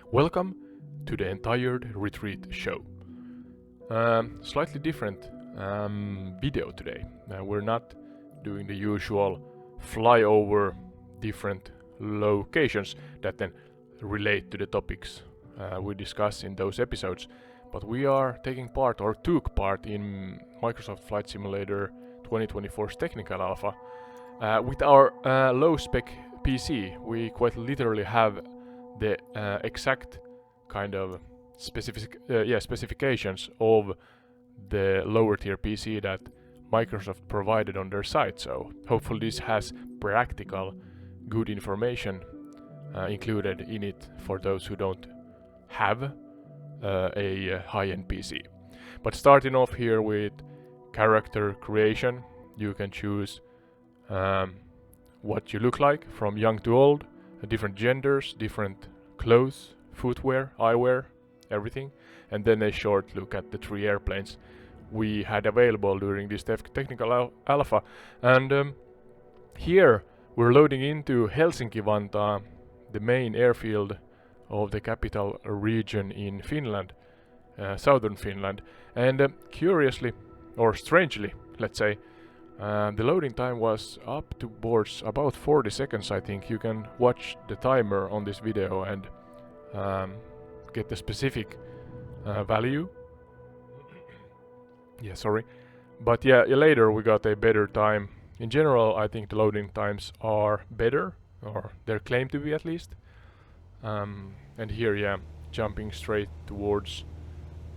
Welcome to the Entired Retreat show. Slightly different video today. We're not doing the usual flyover different locations that then relate to the topics we discuss in those episodes, but we are taking part or took part in Microsoft Flight Simulator 2024's technical alpha. With our low spec PC, we quite literally have the exact kind of specifications of the lower tier PC that Microsoft provided on their site. So hopefully this has practical, good information included in it for those who don't have a high-end PC. But starting off here with character creation, you can choose what you look like from young to old, different genders, different clothes, footwear, eyewear, everything, and then a short look at the 3 airplanes we had available during this technical alpha. And here we're loading into Helsinki, Vantaa, the main airfield of the capital region in Finland, southern Finland. And curiously, or strangely, let's say, the loading time was up towards about 40 seconds, I think. You can watch the timer on this video and get the specific value. Yeah, sorry. But yeah, later we got a better time. In general, I think the loading times are better, or they're claimed to be at least. And here, yeah, jumping straight towards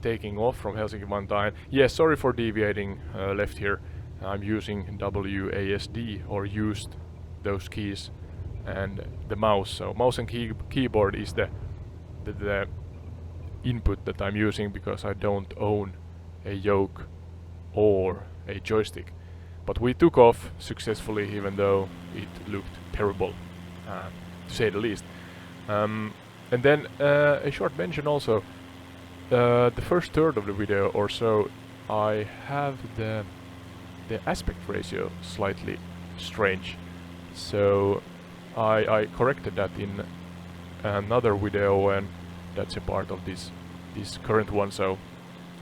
taking off from Helsinki, Vantaa. Yeah, sorry for deviating left here. I'm using WASD, or used those keys, and the mouse. So mouse and keyboard is the input that I'm using, because I don't own a yoke or a joystick. But we took off successfully, even though it looked terrible, to say the least. And then a short mention also. The first third of the video or so, I have the aspect ratio slightly strange, so I corrected that in another video, and that's a part of this current one. So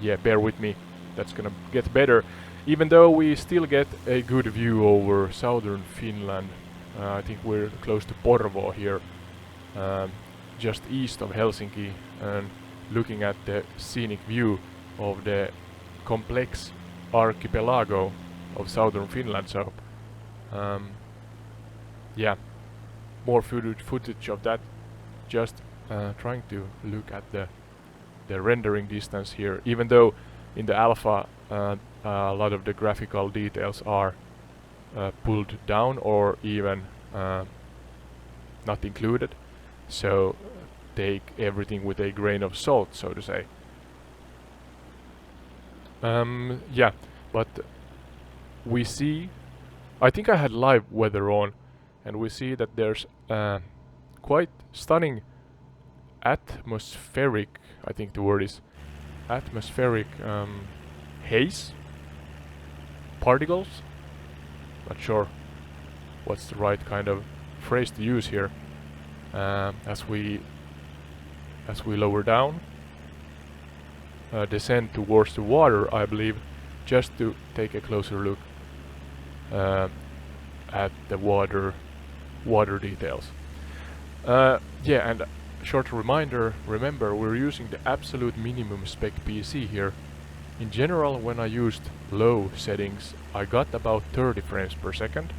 yeah, bear with me, that's gonna get better, even though we still get a good view over southern Finland. I think we're close to Porvoo here, just east of Helsinki, and looking at the scenic view of the complex archipelago of southern Finland. So yeah, more footage of that. Just trying to look at the rendering distance here, even though in the alpha a lot of the graphical details are pulled down or even not included, so take everything with a grain of salt, so to say. Yeah, but we see, I think I had live weather on, and we see that there's quite stunning atmospheric, I think the word is atmospheric haze particles. Not sure what's the right kind of phrase to use here. As we lower down, descend towards the water, I believe, just to take a closer look at the water details. Yeah, and short reminder, remember we're using the absolute minimum spec PC here. In general, when I used low settings, I got about 30 frames per second.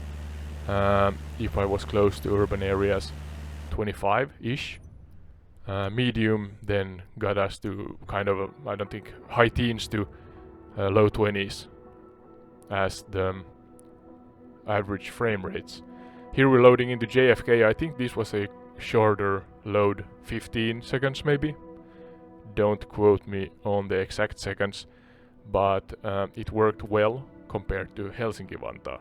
If I was close to urban areas, 25-ish. Medium then got us to kind of, I don't think, high teens to low 20s as the average frame rates. Here we're loading into JFK. I think this was a shorter load, 15 seconds maybe. Don't quote me on the exact seconds, but it worked well compared to Helsinki, Vantaa.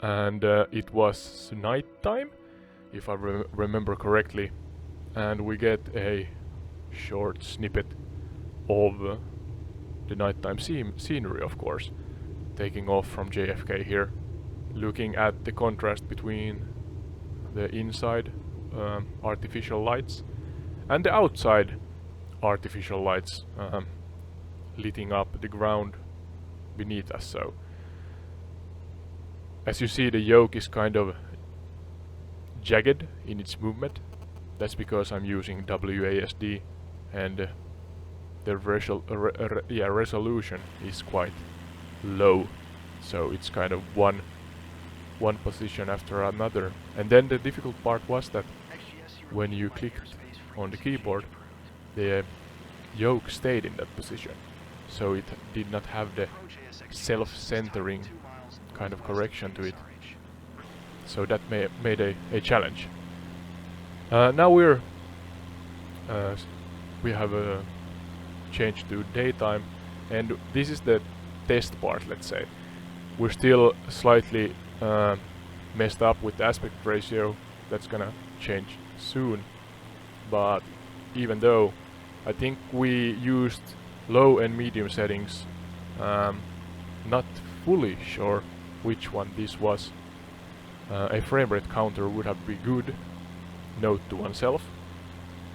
And it was nighttime, if I remember correctly, and we get a short snippet of the nighttime scenery, of course, taking off from JFK here, looking at the contrast between the inside artificial lights and the outside artificial lights lighting up the ground beneath us. So as you see, the yoke is kind of jagged in its movement. That's because I'm using WASD, and the resolution is quite low, so it's kind of one position after another. And then the difficult part was that when you clicked on the keyboard, the yoke stayed in that position, so it did not have the self-centering kind of correction to it. So that made a challenge. Now we have a change to daytime, and this is the test part, let's say. We're still slightly messed up with the aspect ratio. That's gonna change soon, but even though I think we used low and medium settings, not fully sure which one this was. A frame rate counter would have been good, note to oneself,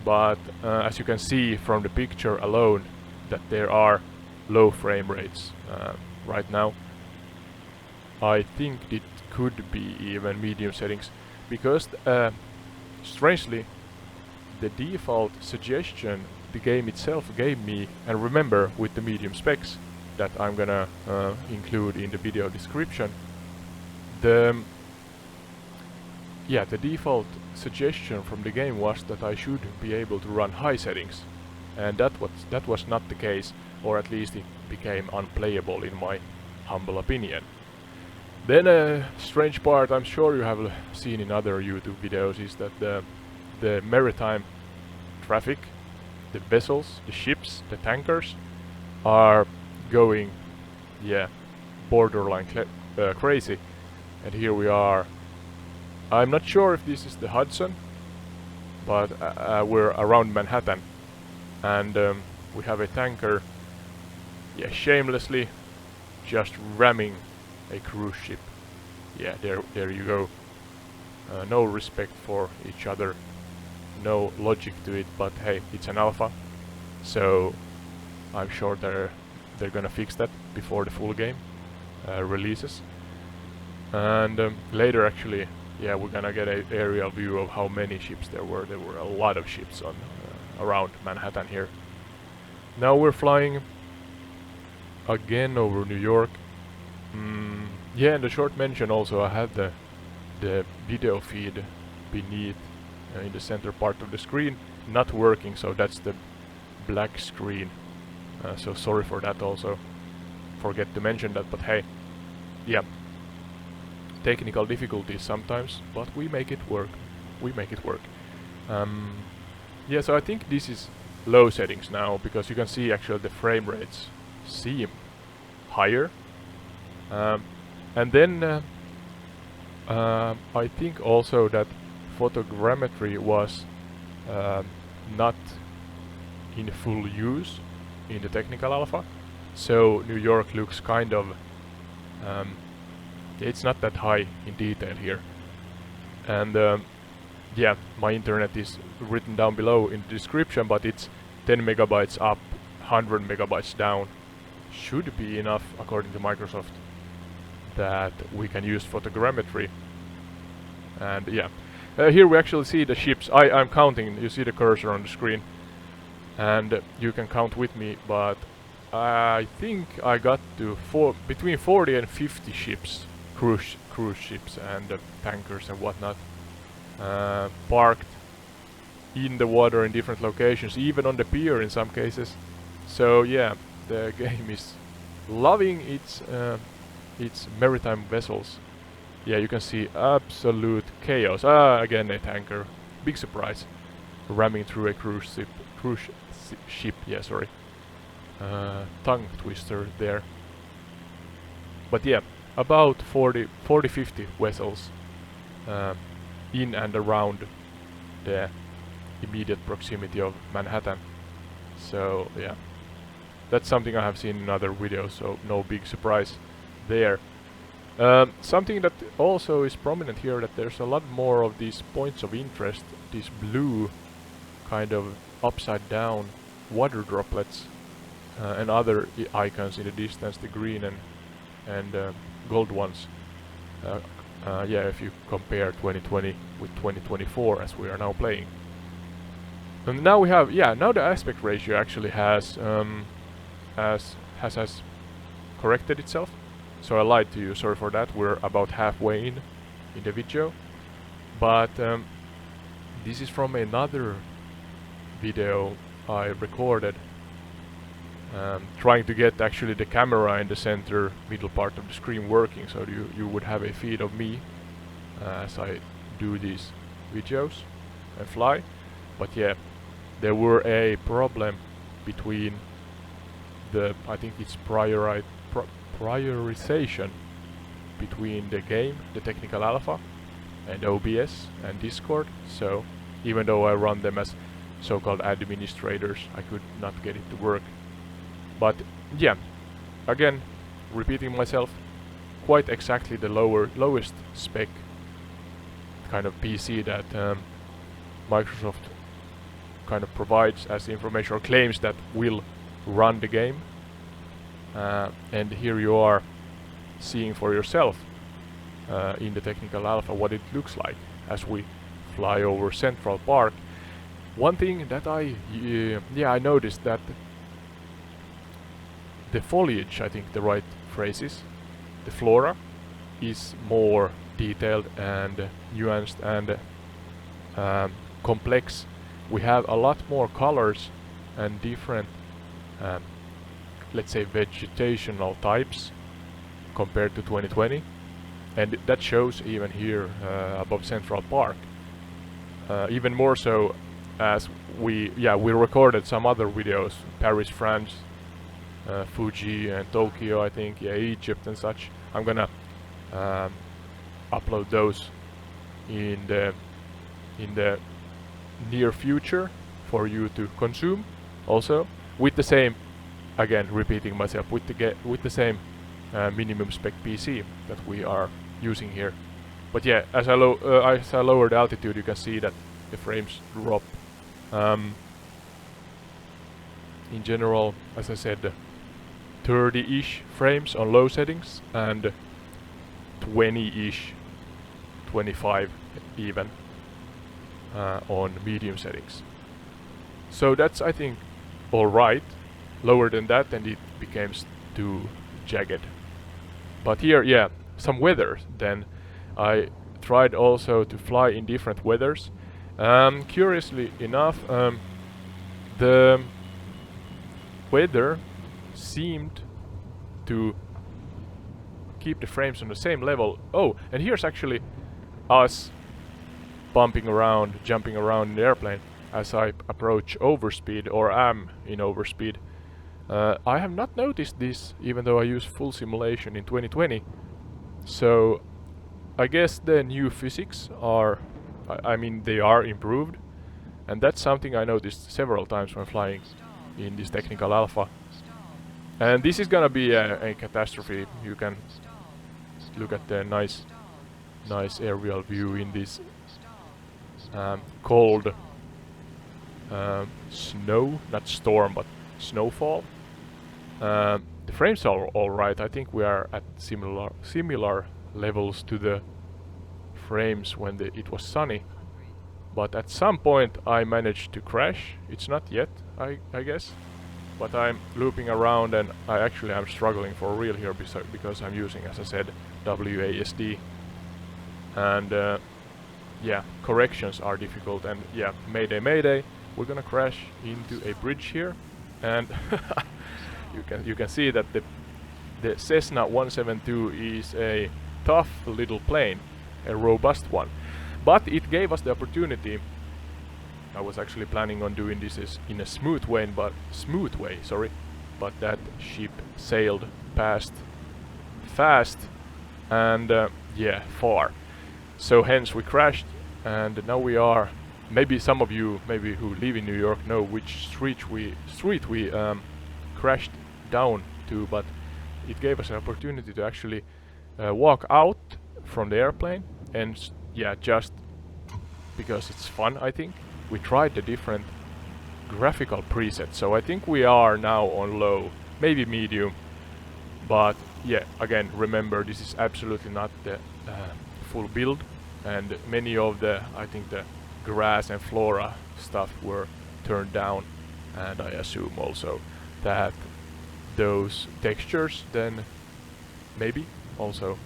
but as you can see from the picture alone that there are low frame rates right now. I think it could be even medium settings, because strangely the default suggestion the game itself gave me, and remember with the medium specs that I'm gonna include in the video description, the default suggestion from the game was that I should be able to run high settings, and that was not the case, or at least it became unplayable in my humble opinion. Then a strange part I'm sure you have seen in other YouTube videos is that the maritime traffic, the vessels, the ships, the tankers are going borderline crazy. And here we are. I'm not sure if this is the Hudson, but we're around Manhattan, and we have a tanker shamelessly just ramming a cruise ship. Yeah, there you go. No respect for each other, no logic to it, but hey, it's an alpha, so I'm sure they're gonna fix that before the full game releases. And later actually, we're gonna get an aerial view of how many ships there were. There were a lot of ships on around Manhattan here. Now we're flying again over New York. And a short mention also, I have the video feed beneath in the center part of the screen not working, so that's the black screen. So sorry for that also. Forget to mention that, but hey, technical difficulties sometimes, but we make it work. So I think this is low settings now, because you can see actually the frame rates seem higher. And then I think also that photogrammetry was not in full use in the technical alpha, so New York looks kind of it's not that high in detail here. And my internet is written down below in the description, but it's 10 megabytes up, 100 megabytes down. Should be enough according to Microsoft that we can use photogrammetry. And here we actually see the ships. I'm counting. You see the cursor on the screen, and you can count with me, but I think I got to between 40 and 50 ships, cruise ships and tankers and whatnot, parked in the water in different locations, even on the pier in some cases. So the game is loving its maritime vessels. You can see absolute chaos. Again a tanker, big surprise, ramming through a cruise ship. Sorry, tongue twister there. But about 40-50 vessels in and around the immediate proximity of Manhattan. So that's something I have seen in other videos, so no big surprise there. Something that also is prominent here, that there's a lot more of these points of interest, these blue kind of upside down water droplets and other icons in the distance, the green and gold ones. Yeah, if you compare 2020 with 2024 as we are now playing. And now we have, yeah, now the aspect ratio actually has corrected itself. So I lied to you, sorry for that. We're about halfway in the video. But this is from another video I recorded, trying to get actually the camera in the center middle part of the screen working, so you would have a feed of me as I do these videos and fly. But yeah, there were a problem between the, I think it's prioritization between the game, the technical alpha, and OBS and Discord. So even though I run them as so-called administrators, I could not get it to work. But yeah, again, repeating myself, quite exactly the lowest spec kind of PC that Microsoft kind of provides as information or claims that will run the game. And here you are seeing for yourself in the technical alpha what it looks like as we fly over Central Park. One thing that I noticed that the foliage, I think the right phrase is, the flora is more detailed and nuanced and complex. We have a lot more colors and different let's say vegetational types compared to 2020, and that shows even here above Central Park. Even more so as we recorded some other videos, Paris, France, Fuji and Tokyo, I think, yeah, Egypt and such. I'm gonna upload those in the near future for you to consume, also with the same, again repeating myself, with the same minimum spec PC that we are using here. But yeah, as I lower the altitude, you can see that the frames drop. In general, as I said, 30-ish frames on low settings and 20-ish, 25 even on medium settings. So that's, I think, alright. Lower than that and it becomes too jagged. But here, yeah, some weather. Then I tried also to fly in different weathers. Curiously enough, the weather seemed to keep the frames on the same level. Oh, and here's actually us bumping around, jumping around in the airplane as I approach overspeed, or am in overspeed. I have not noticed this even though I use full simulation in 2020. So I guess the new physics are, I mean, they are improved, and that's something I noticed several times when flying in this technical alpha. And this is gonna be a catastrophe. You can look at the nice aerial view in this cold snow, not storm, but snowfall. The frames are alright. I think we are at similar levels to the frames when it was sunny. But at some point I managed to crash. It's not yet, I guess. But I'm looping around and I'm struggling for real here because I'm using, as I said, WASD. And yeah, corrections are difficult, and yeah, mayday, we're gonna crash into a bridge here. And you can see that the Cessna 172 is a tough little plane, a robust one. But it gave us the opportunity. I was actually planning on doing this in a smooth way, but that ship sailed past fast and yeah, far. So hence we crashed, and now we are. Maybe some of you, maybe who live in New York, know which street we crashed down to. But it gave us an opportunity to actually walk out from the airplane and yeah, just because it's fun, I think we tried the different graphical presets. So I think we are now on low, maybe medium, but yeah, again, remember this is absolutely not the full build, and many of the, I think the grass and flora stuff were turned down, and I assume also that those textures then maybe also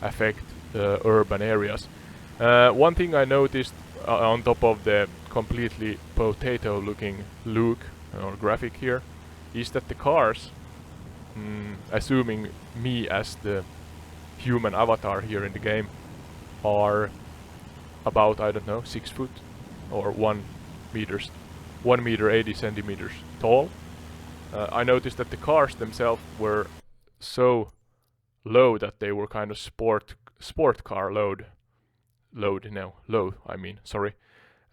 affect urban areas. One thing I noticed on top of the completely potato looking look or graphic here is that the cars, assuming me as the human avatar here in the game, are about, I don't know, 6 foot or 1 meter 80 centimeters tall. I noticed that the cars themselves were so low that they were kind of sport car low, I mean, sorry,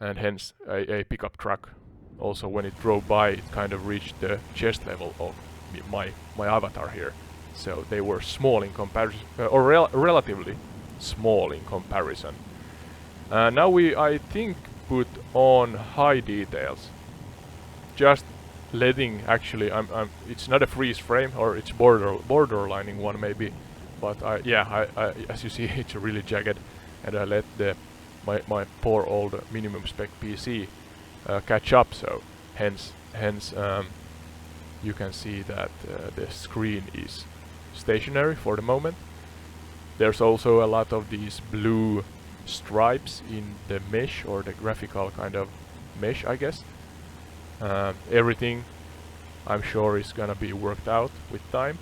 and hence a pickup truck. Also, when it drove by, it kind of reached the chest level of my avatar here. So they were small in comparison, or relatively small in comparison. Now we, I think, put on high details. Just letting, actually, it's not a freeze frame, or it's borderlining one maybe, but I as you see, it's really jagged, and I let my poor old minimum spec PC catch up. So hence you can see that the screen is stationary for the moment. There's also a lot of these blue stripes in the mesh, or the graphical kind of mesh, I guess. Everything, I'm sure, is gonna be worked out with time.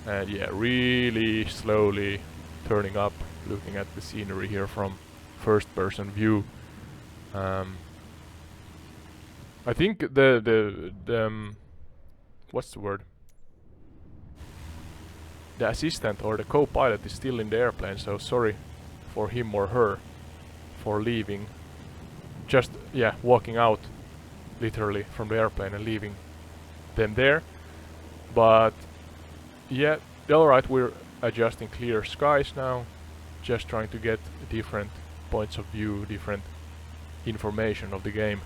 And yeah, really slowly turning up, looking at the scenery here from first person view. I think the what's the word? The assistant or the co-pilot is still in the airplane, so sorry for him or her for leaving. Just, yeah, walking out literally from the airplane and leaving them there. But yeah, alright, we're adjusting clear skies now, just trying to get different points of view, different information of the game.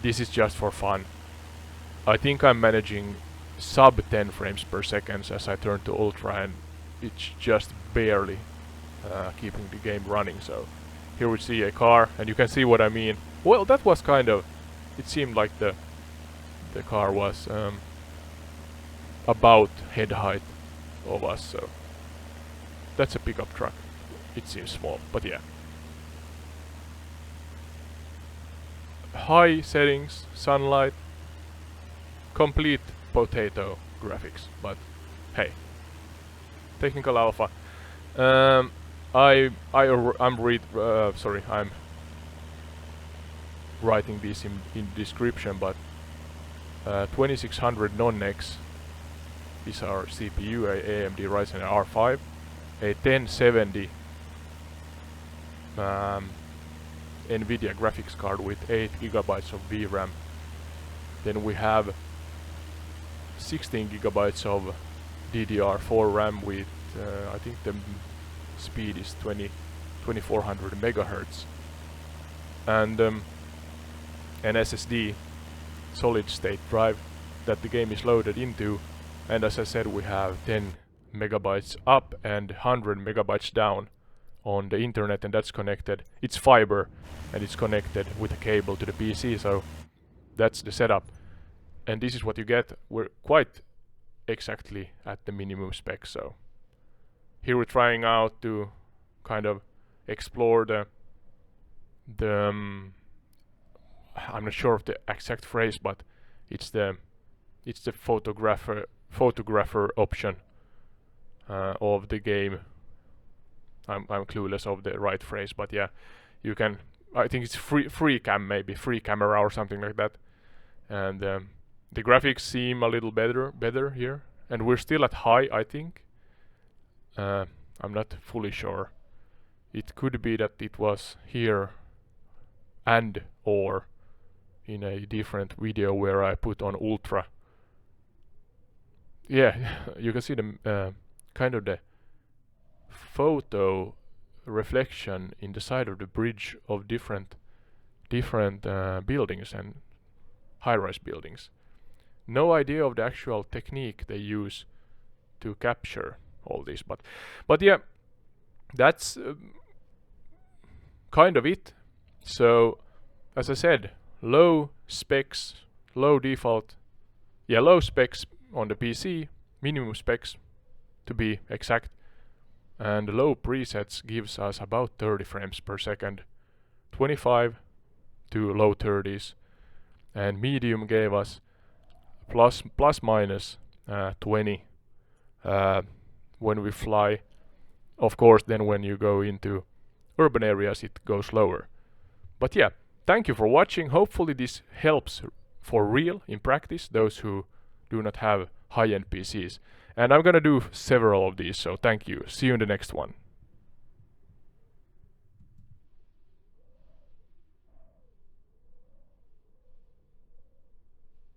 This is just for fun. I think I'm managing sub 10 frames per second as I turn to ultra, and it's just barely keeping the game running. So here we see a car, and you can see what I mean. Well, that was kind of, it seemed like the car was about head height of us, so that's a pickup truck. It seems small, but yeah. High settings, sunlight, complete potato graphics, but hey, technical alpha. I'm writing this in description, but 2600 non-X is our CPU, a AMD Ryzen R5, a 1070 Nvidia graphics card with 8 gigabytes of VRAM. Then we have 16 gigabytes of DDR4 RAM with I think the speed is 2400 megahertz, and an SSD solid state drive that the game is loaded into. And as I said, we have 10 megabytes up and 100 megabytes down on the internet, and that's connected. It's fiber, and it's connected with a cable to the PC, so that's the setup. And this is what you get. We're quite exactly at the minimum spec, so here we're trying out to kind of explore the I'm not sure of the exact phrase, but it's the photographer option of the game. I'm clueless of the right phrase, but yeah, you can, I think it's free cam, maybe free camera or something like that. And the graphics seem a little better here, and we're still at high, I think. I'm not fully sure. It could be that it was here and or in a different video where I put on ultra. Yeah, you can see the kind of the photo reflection in the side of the bridge of different buildings and high-rise buildings. No idea of the actual technique they use to capture all this, but yeah, that's kind of it. So as I said, low specs, low specs on the PC, minimum specs to be exact, and low presets gives us about 30 frames per second, 25 to low 30s, and medium gave us plus minus 20 when we fly. Of course, then when you go into urban areas it goes lower. But yeah, thank you for watching. Hopefully this helps for real in practice, those who do not have high-end PCs. And I'm gonna do several of these, so thank you. See you in the next one.